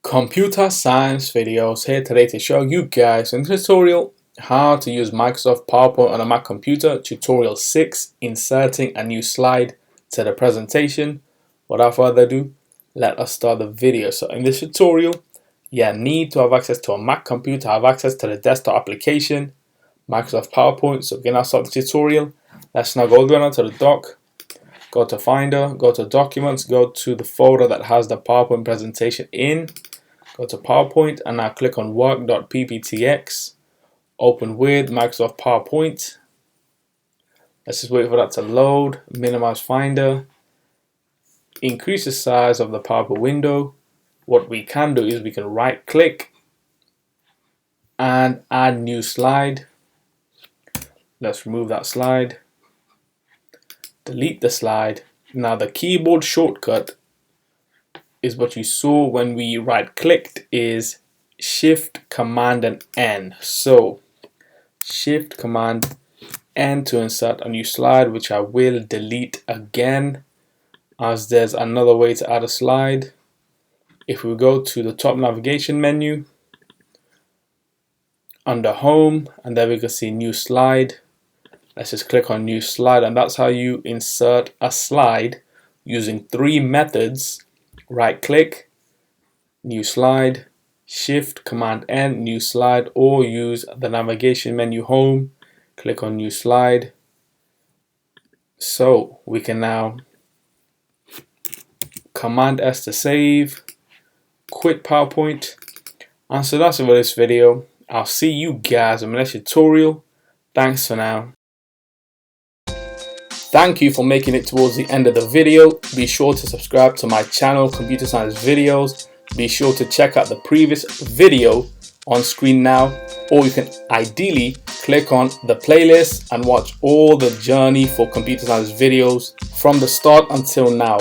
Computer science videos here today to show you guys in this tutorial how to use Microsoft PowerPoint on a Mac computer. Tutorial 6, inserting a new slide to the presentation. Without further ado, let us start the video. So in this tutorial, you need to have access to a Mac computer, have access to the desktop application, Microsoft PowerPoint. So we're gonna start the tutorial. Let's now go down to the dock. Go to Finder, go to Documents, go to the folder that has the PowerPoint presentation in. Go to PowerPoint and now click on work.pptx. Open with Microsoft PowerPoint. Let's just wait for that to load. Minimize Finder. Increase the size of the PowerPoint window. What we can do is we can right click and add new slide. Let's remove that slide. Delete the slide. Now the keyboard shortcut is what you saw when we right clicked is Shift Command and N. So Shift Command N to insert a new slide, which I will delete again as there's another way to add a slide. If we go to the top navigation menu under Home, and there we can see New Slide. Let's just click on New Slide, and that's how you insert a slide using 3 methods. Right click, New Slide, Shift Command N, New Slide, or use the navigation menu Home, click on New Slide. So we can now Command S to save, quit PowerPoint. And so that's it for this video. I'll see you guys in the next tutorial. Thanks for now. Thank you for making it towards the end of the video. Be sure to subscribe to my channel, Computer Science Videos. Be sure to check out the previous video on screen now, or you can ideally click on the playlist and watch all the journey for computer science videos from the start until now.